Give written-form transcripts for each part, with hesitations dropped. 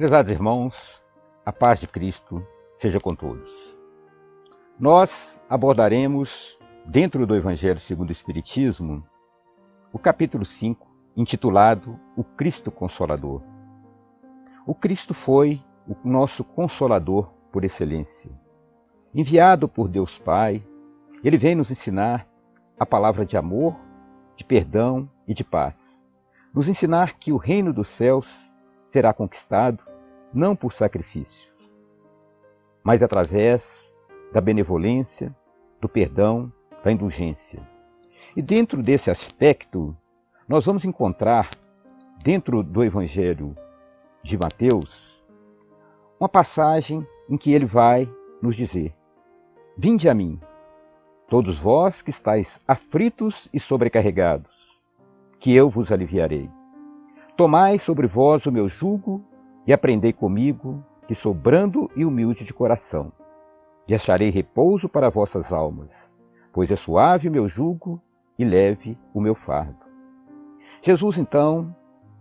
Prezados irmãos, a paz de Cristo seja com todos. Nós abordaremos, dentro do Evangelho segundo o Espiritismo, o capítulo 5, intitulado O Cristo Consolador. O Cristo foi o nosso Consolador por excelência. Enviado por Deus Pai, Ele vem nos ensinar a palavra de amor, de perdão e de paz. Nos ensinar que o reino dos céus será conquistado não por sacrifício, mas através da benevolência, do perdão, da indulgência. E dentro desse aspecto, nós vamos encontrar, dentro do Evangelho de Mateus, uma passagem em que ele vai nos dizer: Vinde a mim, todos vós que estáis aflitos e sobrecarregados, que eu vos aliviarei. Tomai sobre vós o meu jugo e aprendei comigo, que sou brando e humilde de coração. E acharei repouso para vossas almas, pois é suave o meu jugo e leve o meu fardo. Jesus, então,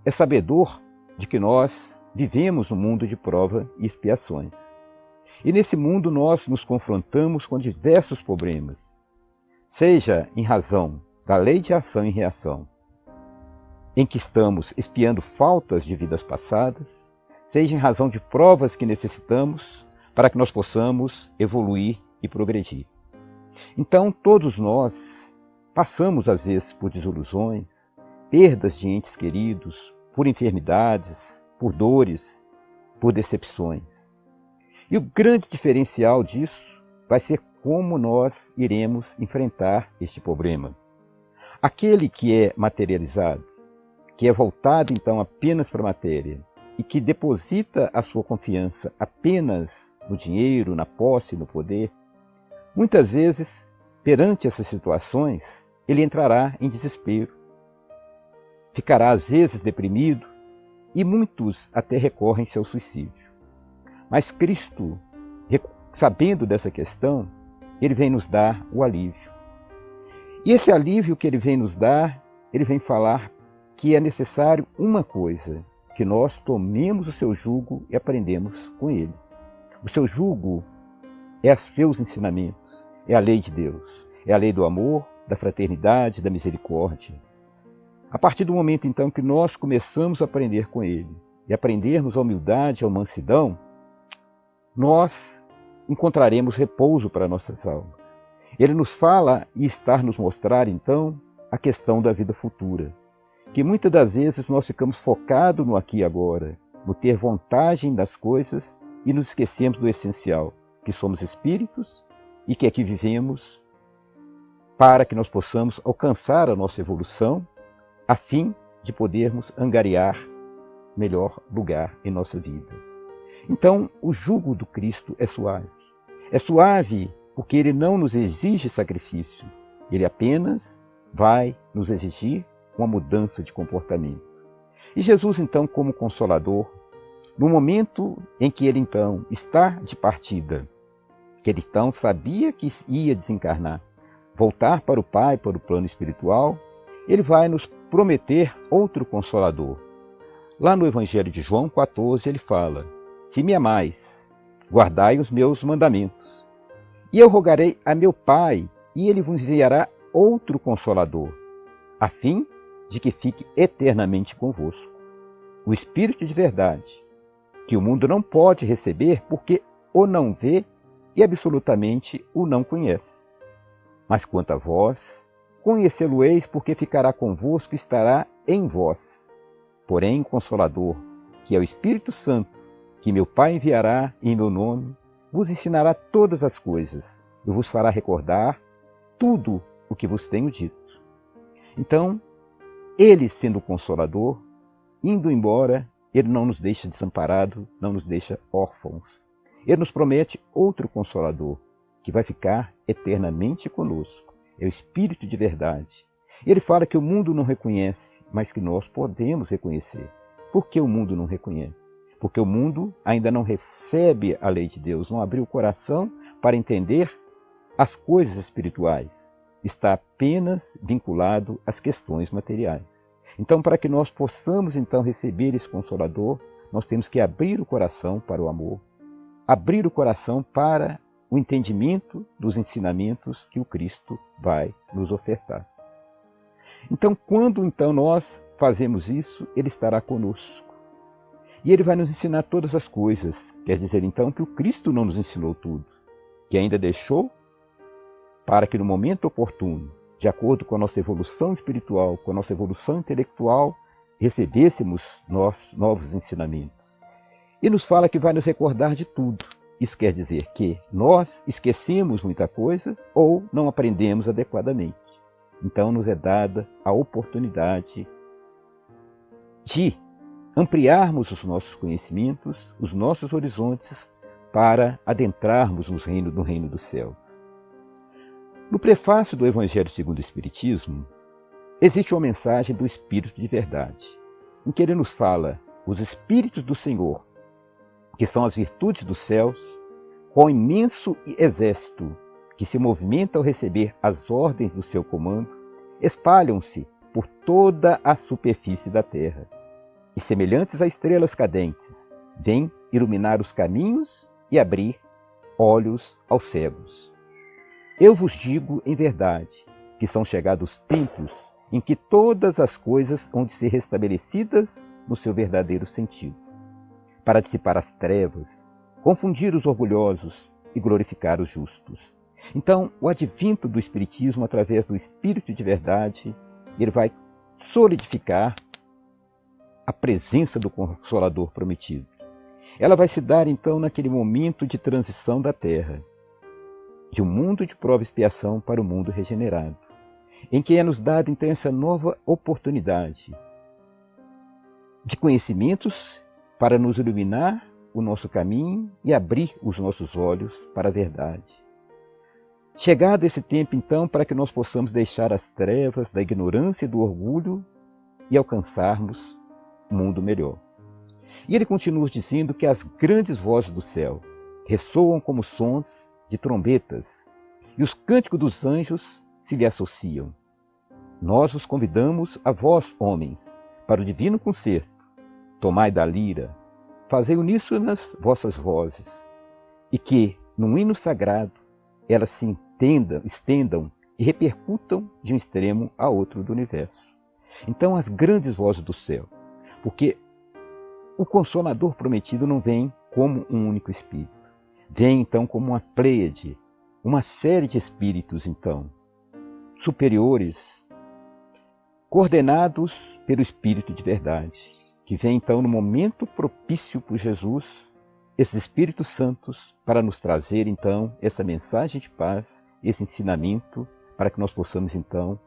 é sabedor de que nós vivemos num mundo de prova e expiações. E nesse mundo nós nos confrontamos com diversos problemas, seja em razão da lei de ação e reação, em que estamos expiando faltas de vidas passadas, seja em razão de provas que necessitamos para que nós possamos evoluir e progredir. Então, todos nós passamos, às vezes, por desilusões, perdas de entes queridos, por enfermidades, por dores, por decepções. E o grande diferencial disso vai ser como nós iremos enfrentar este problema. Aquele que é materializado, que é voltado então apenas para a matéria e que deposita a sua confiança apenas no dinheiro, na posse, no poder, muitas vezes, perante essas situações, ele entrará em desespero, ficará às vezes deprimido e muitos até recorrem ao suicídio. Mas Cristo, sabendo dessa questão, ele vem nos dar o alívio. E esse alívio que ele vem nos dar, ele vem falar que é necessário uma coisa, que nós tomemos o seu jugo e aprendemos com ele. O seu jugo é os seus ensinamentos, é a lei de Deus, é a lei do amor, da fraternidade, da misericórdia. A partir do momento, então, que nós começamos a aprender com ele e aprendermos a humildade, a mansidão, nós encontraremos repouso para nossas almas. Ele nos fala e está nos mostrar, então, a questão da vida futura, que muitas das vezes nós ficamos focados no aqui e agora, no ter vantagem das coisas e nos esquecemos do essencial, que somos espíritos e que aqui vivemos para que nós possamos alcançar a nossa evolução, a fim de podermos angariar melhor lugar em nossa vida. Então, o jugo do Cristo é suave. É suave porque ele não nos exige sacrifício, ele apenas vai nos exigir uma mudança de comportamento. E Jesus, então, como Consolador, no momento em que ele, então, está de partida, que ele, então, sabia que ia desencarnar, voltar para o Pai, para o plano espiritual, ele vai nos prometer outro Consolador. Lá no Evangelho de João 14, ele fala: Se me amais, guardai os meus mandamentos. E eu rogarei a meu Pai, e ele vos enviará outro Consolador, a fim de que fique eternamente convosco. O Espírito de verdade, que o mundo não pode receber porque o não vê e absolutamente o não conhece. Mas quanto a vós, conhecê-lo-eis porque ficará convosco e estará em vós. Porém, o Consolador, que é o Espírito Santo, que meu Pai enviará em meu nome, vos ensinará todas as coisas e vos fará recordar tudo o que vos tenho dito. Então, ele, sendo o Consolador, indo embora, ele não nos deixa desamparados, não nos deixa órfãos. Ele nos promete outro Consolador, que vai ficar eternamente conosco. É o Espírito de verdade. Ele fala que o mundo não reconhece, mas que nós podemos reconhecer. Por que o mundo não reconhece? Porque o mundo ainda não recebe a lei de Deus, não abriu o coração para entender as coisas espirituais. Está apenas vinculado às questões materiais. Então, para que nós possamos então receber esse Consolador, nós temos que abrir o coração para o amor, abrir o coração para o entendimento dos ensinamentos que o Cristo vai nos ofertar. Então, quando então nós fazemos isso, Ele estará conosco. E Ele vai nos ensinar todas as coisas. Quer dizer, então, que o Cristo não nos ensinou tudo, que ainda deixou para que no momento oportuno, de acordo com a nossa evolução espiritual, com a nossa evolução intelectual, recebêssemos novos ensinamentos. E nos fala que vai nos recordar de tudo. Isso quer dizer que nós esquecemos muita coisa ou não aprendemos adequadamente. Então nos é dada a oportunidade de ampliarmos os nossos conhecimentos, os nossos horizontes, para adentrarmos no reino dos céus. No prefácio do Evangelho segundo o Espiritismo, existe uma mensagem do Espírito de verdade, em que ele nos fala: os Espíritos do Senhor, que são as virtudes dos céus, com imenso exército que se movimenta ao receber as ordens do seu comando, espalham-se por toda a superfície da terra, e semelhantes a estrelas cadentes, vêm iluminar os caminhos e abrir olhos aos cegos. Eu vos digo em verdade que são chegados tempos em que todas as coisas hão de ser restabelecidas no seu verdadeiro sentido, para dissipar as trevas, confundir os orgulhosos e glorificar os justos. Então, o advinto do Espiritismo, através do Espírito de verdade, ele vai solidificar a presença do Consolador prometido. Ela vai se dar, então, naquele momento de transição da Terra, de um mundo de prova e expiação para o mundo regenerado, em que é nos dada, então, essa nova oportunidade de conhecimentos para nos iluminar o nosso caminho e abrir os nossos olhos para a verdade. Chegado esse tempo, então, para que nós possamos deixar as trevas da ignorância e do orgulho e alcançarmos um mundo melhor. E ele continua dizendo que as grandes vozes do céu ressoam como sons de trombetas, e os cânticos dos anjos se lhe associam. Nós os convidamos a vós, homens, para o divino concerto. Tomai da lira, fazei uníssonas vossas vozes, e que, num hino sagrado, elas se estendam e repercutam de um extremo a outro do universo. Então, as grandes vozes do céu, porque o Consolador prometido não vem como um único espírito, vem então como uma pleiade, uma série de espíritos, então, superiores, coordenados pelo Espírito de verdade, que vem então no momento propício por Jesus, esses Espíritos Santos, para nos trazer então essa mensagem de paz, esse ensinamento, para que nós possamos então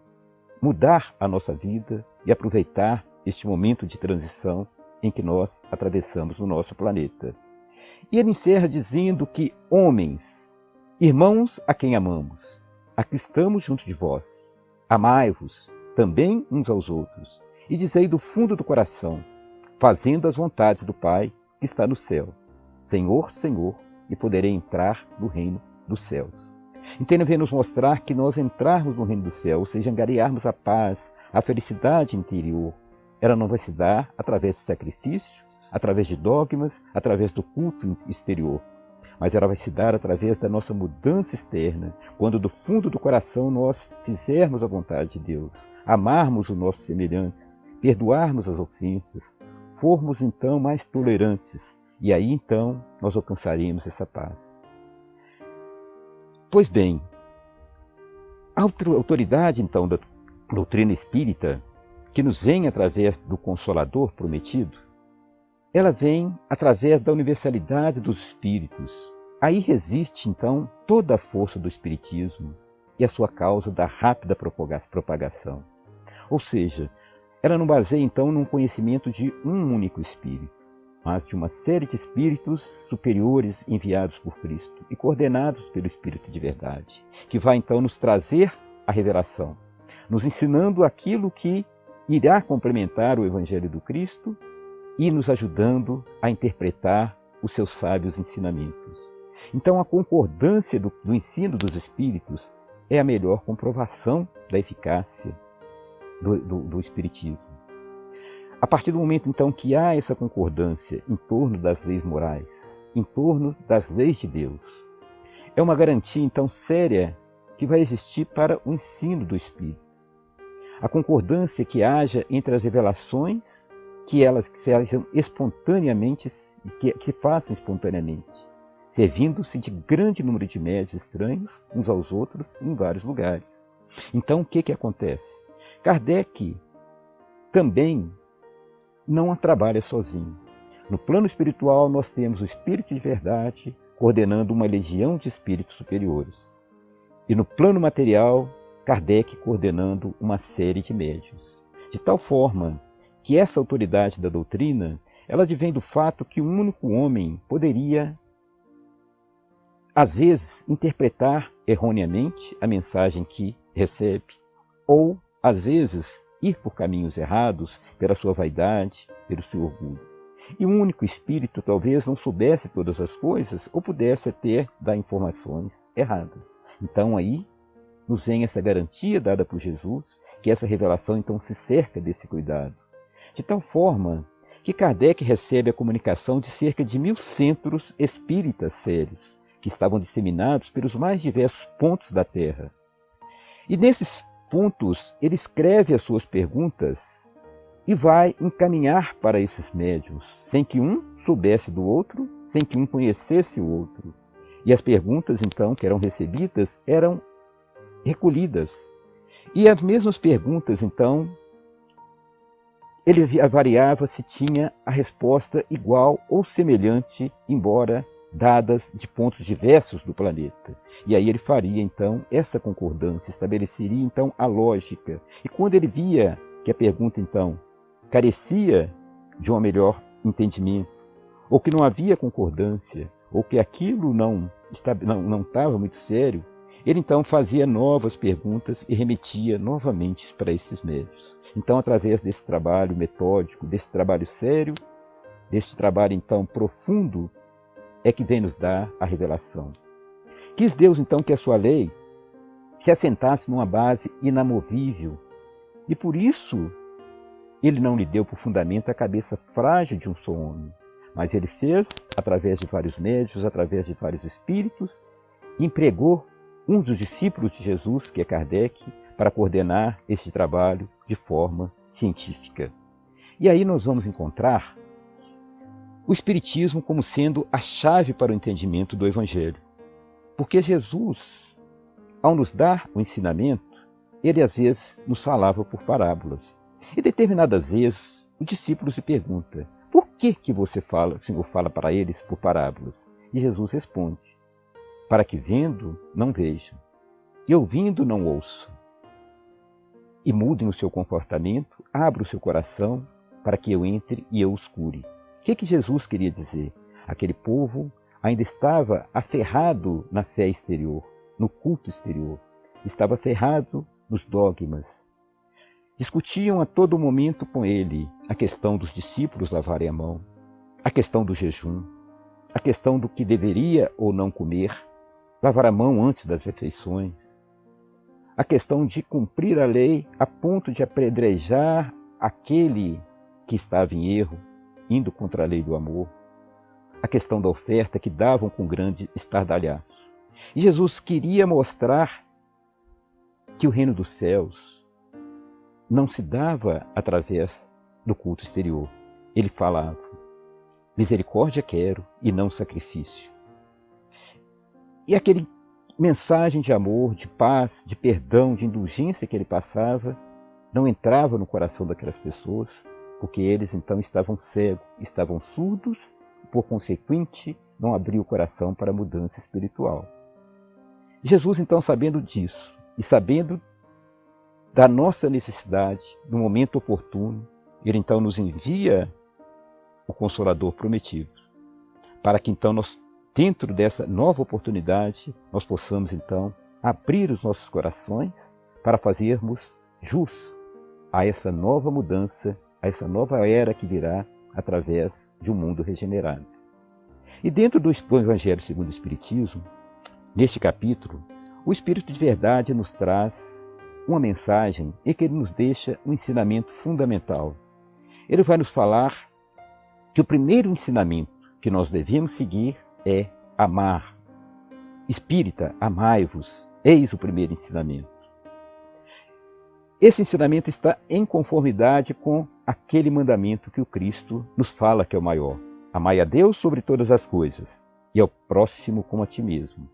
mudar a nossa vida e aproveitar este momento de transição em que nós atravessamos o nosso planeta. E ele encerra dizendo que, homens, irmãos a quem amamos, aqui estamos junto de vós, amai-vos também uns aos outros, e dizei do fundo do coração, fazendo as vontades do Pai que está no céu, Senhor, Senhor, e poderei entrar no reino dos céus. Então ele vem nos mostrar que nós entrarmos no reino do céu, ou seja, angariarmos a paz, a felicidade interior, ela não vai se dar através de sacrifício, através de dogmas, através do culto exterior, mas ela vai se dar através da nossa mudança externa, quando do fundo do coração nós fizermos a vontade de Deus, amarmos os nossos semelhantes, perdoarmos as ofensas, formos então mais tolerantes, e aí então nós alcançaremos essa paz. Pois bem, a autoridade então da doutrina espírita, que nos vem através do Consolador prometido, ela vem através da universalidade dos espíritos. Aí resiste, então, toda a força do espiritismo e a sua causa da rápida propagação. Ou seja, ela não baseia, então, num conhecimento de um único espírito, mas de uma série de espíritos superiores enviados por Cristo e coordenados pelo Espírito de verdade, que vai, então, nos trazer a revelação, nos ensinando aquilo que irá complementar o Evangelho do Cristo e nos ajudando a interpretar os seus sábios ensinamentos. Então, a concordância do ensino dos Espíritos é a melhor comprovação da eficácia do Espiritismo. A partir do momento, então, que há essa concordância em torno das leis morais, em torno das leis de Deus, é uma garantia, então, séria que vai existir para o ensino do Espírito. A concordância que haja entre as revelações, que elas sejam espontaneamente, que se façam espontaneamente, servindo-se de grande número de médios estranhos uns aos outros em vários lugares. Então, o que acontece? Kardec também não trabalha sozinho. No plano espiritual, nós temos o Espírito de Verdade coordenando uma legião de espíritos superiores. E no plano material, Kardec coordenando uma série de médiuns. De tal forma que essa autoridade da doutrina, ela advém do fato que um único homem poderia, às vezes, interpretar erroneamente a mensagem que recebe, ou, às vezes, ir por caminhos errados pela sua vaidade, pelo seu orgulho. E um único espírito talvez não soubesse todas as coisas ou pudesse até dar informações erradas. Então aí nos vem essa garantia dada por Jesus, que essa revelação então se cerca desse cuidado. De tal forma que Kardec recebe a comunicação de cerca de 1000 centros espíritas sérios, que estavam disseminados pelos mais diversos pontos da Terra. E nesses pontos ele escreve as suas perguntas e vai encaminhar para esses médiuns, sem que um soubesse do outro, sem que um conhecesse o outro. E as perguntas, então, que eram recebidas, eram recolhidas. E as mesmas perguntas, então, ele avaliava se tinha a resposta igual ou semelhante, embora dadas de pontos diversos do planeta. E aí ele faria, então, essa concordância, estabeleceria, então, a lógica. E quando ele via que a pergunta, então, carecia de um melhor entendimento, ou que não havia concordância, ou que aquilo não estava muito sério, ele então fazia novas perguntas e remetia novamente para esses médios. Então, através desse trabalho metódico, desse trabalho sério, desse trabalho então profundo, é que vem nos dar a revelação. Quis Deus então que a sua lei se assentasse numa base inamovível, e por isso ele não lhe deu por fundamento a cabeça frágil de um só homem, mas ele fez, através de vários médios, através de vários espíritos, empregou um dos discípulos de Jesus, que é Kardec, para coordenar este trabalho de forma científica. E aí nós vamos encontrar o Espiritismo como sendo a chave para o entendimento do Evangelho. Porque Jesus, ao nos dar o ensinamento, ele às vezes nos falava por parábolas. E determinadas vezes o discípulo se pergunta: por que você fala, o Senhor fala para eles por parábolas? E Jesus responde: para que vendo não vejam, e ouvindo não ouçam, e mudem o seu comportamento, abra o seu coração para que eu entre e eu os cure. O que Jesus queria dizer? Aquele povo ainda estava aferrado na fé exterior, no culto exterior, estava aferrado nos dogmas. Discutiam a todo momento com ele a questão dos discípulos lavarem a mão, a questão do jejum, a questão do que deveria ou não comer, lavar a mão antes das refeições, a questão de cumprir a lei a ponto de apedrejar aquele que estava em erro, indo contra a lei do amor, a questão da oferta que davam com grande estardalhaço. E Jesus queria mostrar que o reino dos céus não se dava através do culto exterior. Ele falava: misericórdia quero e não sacrifício. E aquele mensagem de amor, de paz, de perdão, de indulgência que ele passava, não entrava no coração daquelas pessoas, porque eles então estavam cegos, estavam surdos, e por consequente não abriam o coração para a mudança espiritual. Jesus então, sabendo disso e sabendo da nossa necessidade, no momento oportuno, ele então nos envia o Consolador prometido, para que então nós, dentro dessa nova oportunidade, nós possamos então abrir os nossos corações para fazermos jus a essa nova mudança, a essa nova era que virá através de um mundo regenerado. E dentro do Evangelho segundo o Espiritismo, neste capítulo, o Espírito de Verdade nos traz uma mensagem em que ele nos deixa um ensinamento fundamental. ele vai nos falar que o primeiro ensinamento que nós devemos seguir é amar. Espírita, amai-vos. Eis o primeiro ensinamento. Esse ensinamento está em conformidade com aquele mandamento que o Cristo nos fala que é o maior. Amai a Deus sobre todas as coisas e ao próximo como a ti mesmo.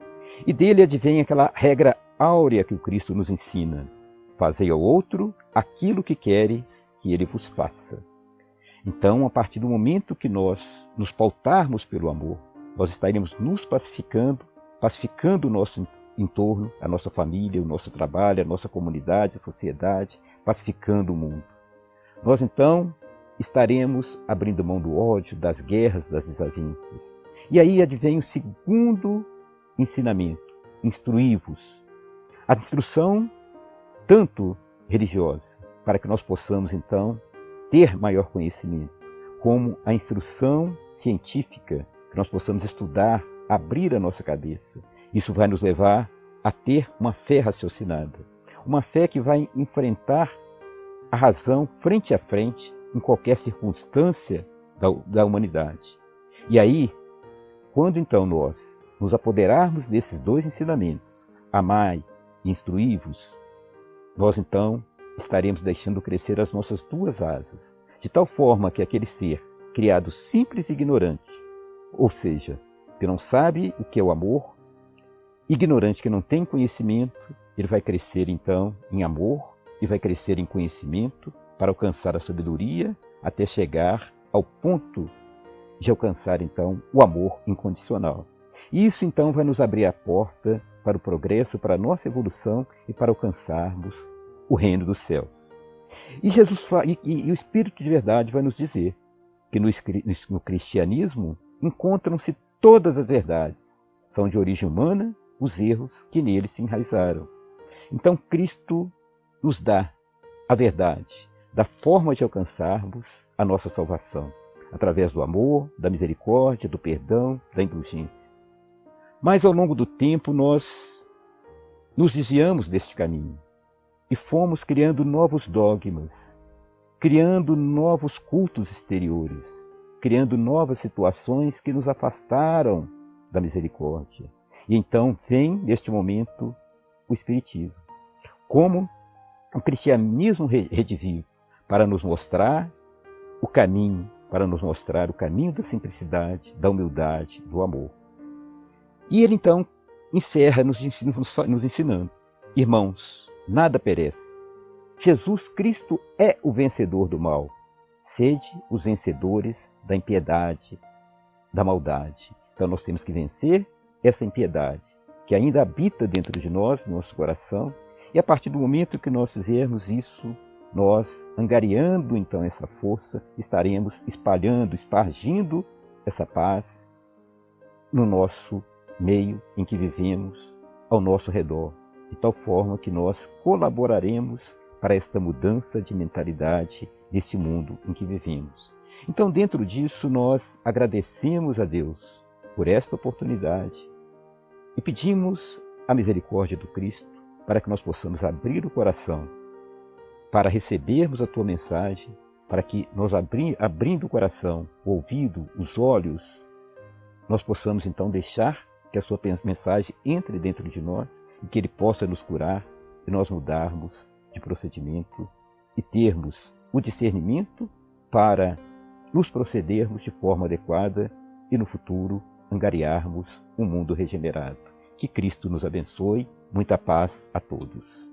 E dele advém aquela regra áurea que o Cristo nos ensina. Fazei ao outro aquilo que queres que ele vos faça. Então, a partir do momento que nós nos pautarmos pelo amor, nós estaremos nos pacificando o nosso entorno, a nossa família, o nosso trabalho, a nossa comunidade, a sociedade, pacificando o mundo. Nós, então, estaremos abrindo mão do ódio, das guerras, das desavenças. E aí advém o segundo ensinamento: instruí-vos. A instrução, tanto religiosa, para que nós possamos, então, ter maior conhecimento, como a instrução científica, que nós possamos estudar, abrir a nossa cabeça. Isso vai nos levar a ter uma fé raciocinada, uma fé que vai enfrentar a razão frente a frente em qualquer circunstância da humanidade. E aí, quando então nós nos apoderarmos desses dois ensinamentos, amai e instruí-vos, nós então estaremos deixando crescer as nossas duas asas, de tal forma que aquele ser criado simples e ignorante, ou seja, que não sabe o que é o amor, ignorante que não tem conhecimento, ele vai crescer então em amor e vai crescer em conhecimento para alcançar a sabedoria até chegar ao ponto de alcançar então o amor incondicional. E isso então vai nos abrir a porta para o progresso, para a nossa evolução e para alcançarmos o reino dos céus. E o Espírito de verdade vai nos dizer que no cristianismo encontram-se todas as verdades. São de origem humana os erros que nele se enraizaram. Então Cristo nos dá a verdade da forma de alcançarmos a nossa salvação, através do amor, da misericórdia, do perdão, da indulgência. Mas ao longo do tempo nós nos desviamos deste caminho e fomos criando novos dogmas, criando novos cultos exteriores, criando novas situações que nos afastaram da misericórdia. E então vem, neste momento, o Espiritismo, como um cristianismo redivivo, para nos mostrar o caminho, da simplicidade, da humildade, do amor. E ele então encerra nos ensinando: irmãos, nada perece. Jesus Cristo é o vencedor do mal. Sede os vencedores da impiedade, da maldade. Então nós temos que vencer essa impiedade que ainda habita dentro de nós, no nosso coração, e a partir do momento que nós fizermos isso, nós, angariando então essa força, estaremos espargindo essa paz no nosso meio em que vivemos, ao nosso redor, de tal forma que nós colaboraremos para esta mudança de mentalidade nesse mundo em que vivemos. Então, dentro disso, nós agradecemos a Deus por esta oportunidade e pedimos a misericórdia do Cristo para que nós possamos abrir o coração para recebermos a Tua mensagem, para que nós, abrindo o coração, o ouvido, os olhos, nós possamos então deixar que a Sua mensagem entre dentro de nós e que Ele possa nos curar e nós mudarmos de procedimento e termos o discernimento para nos procedermos de forma adequada e no futuro angariarmos um mundo regenerado. Que Cristo nos abençoe. Muita paz a todos.